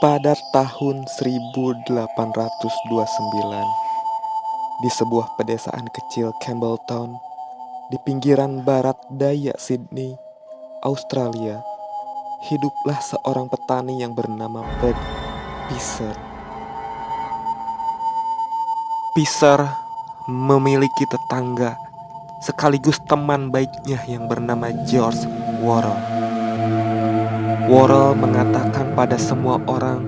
Pada tahun 1829, di sebuah pedesaan kecil Campbelltown, di pinggiran barat daya Sydney, Australia, hiduplah seorang petani yang bernama Fred Pisser. Pisser memiliki tetangga sekaligus teman baiknya yang bernama George Worrell. Worrell mengatakan pada semua orang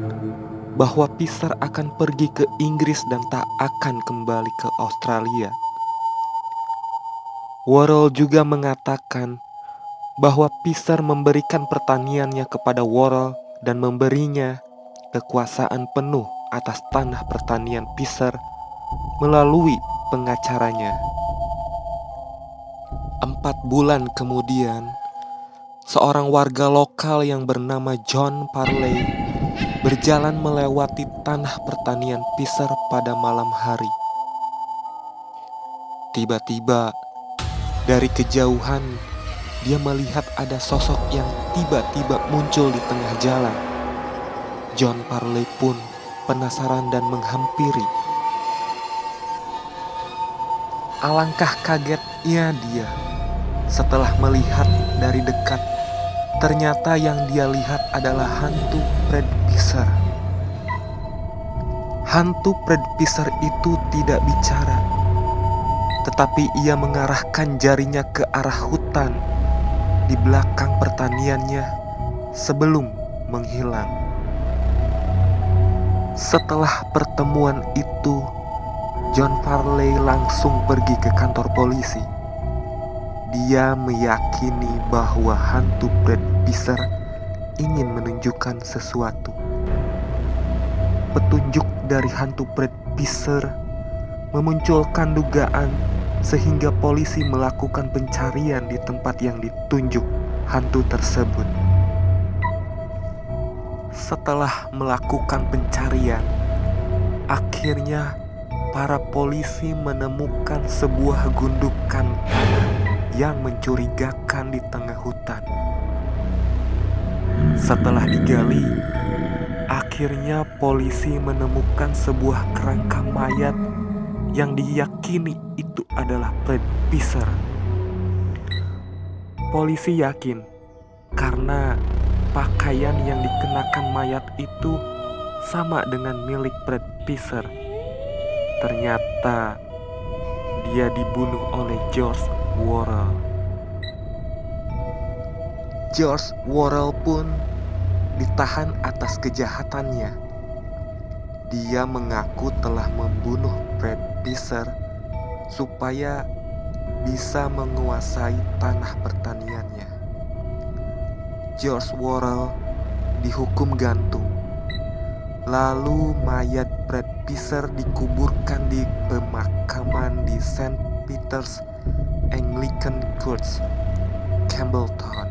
bahwa Pisser akan pergi ke Inggris dan tak akan kembali ke Australia. Worrell juga mengatakan bahwa Pisser memberikan pertaniannya kepada Worrell dan memberinya kekuasaan penuh atas tanah pertanian Pisser melalui pengacaranya. 4 bulan kemudian, seorang warga lokal yang bernama John Parley berjalan melewati tanah pertanian Pisser pada malam hari. Tiba-tiba, dari kejauhan, dia melihat ada sosok yang tiba-tiba muncul di tengah jalan. John Parley pun penasaran dan menghampiri. Alangkah kagetnya dia setelah melihat dari dekat. Ternyata yang dia lihat adalah hantu Fred Pisser. Hantu Fred Pisser itu tidak bicara, tetapi ia mengarahkan jarinya ke arah hutan di belakang pertaniannya sebelum menghilang. Setelah pertemuan itu, John Parley langsung pergi ke kantor polisi. Dia meyakini bahwa hantu Fred Pisser ingin menunjukkan sesuatu. Petunjuk dari hantu Fred Pisser memunculkan dugaan sehingga polisi melakukan pencarian di tempat yang ditunjuk hantu tersebut. Setelah melakukan pencarian, akhirnya para polisi menemukan sebuah gundukan tanah yang mencurigakan di tengah hutan. Setelah digali, akhirnya polisi menemukan sebuah kerangka mayat yang diyakini itu adalah Fred Pisser. Polisi yakin karena pakaian yang dikenakan mayat itu sama dengan milik Fred Pisser. Ternyata dia dibunuh oleh George Worrell. George Worrell pun ditahan atas kejahatannya. Dia mengaku telah membunuh Fred Pisser supaya bisa menguasai tanah pertaniannya. George Worrell dihukum gantung. Lalu mayat Fred Pisser dikuburkan di pemakaman di St. Peter's Anglican Church, Campbelltown.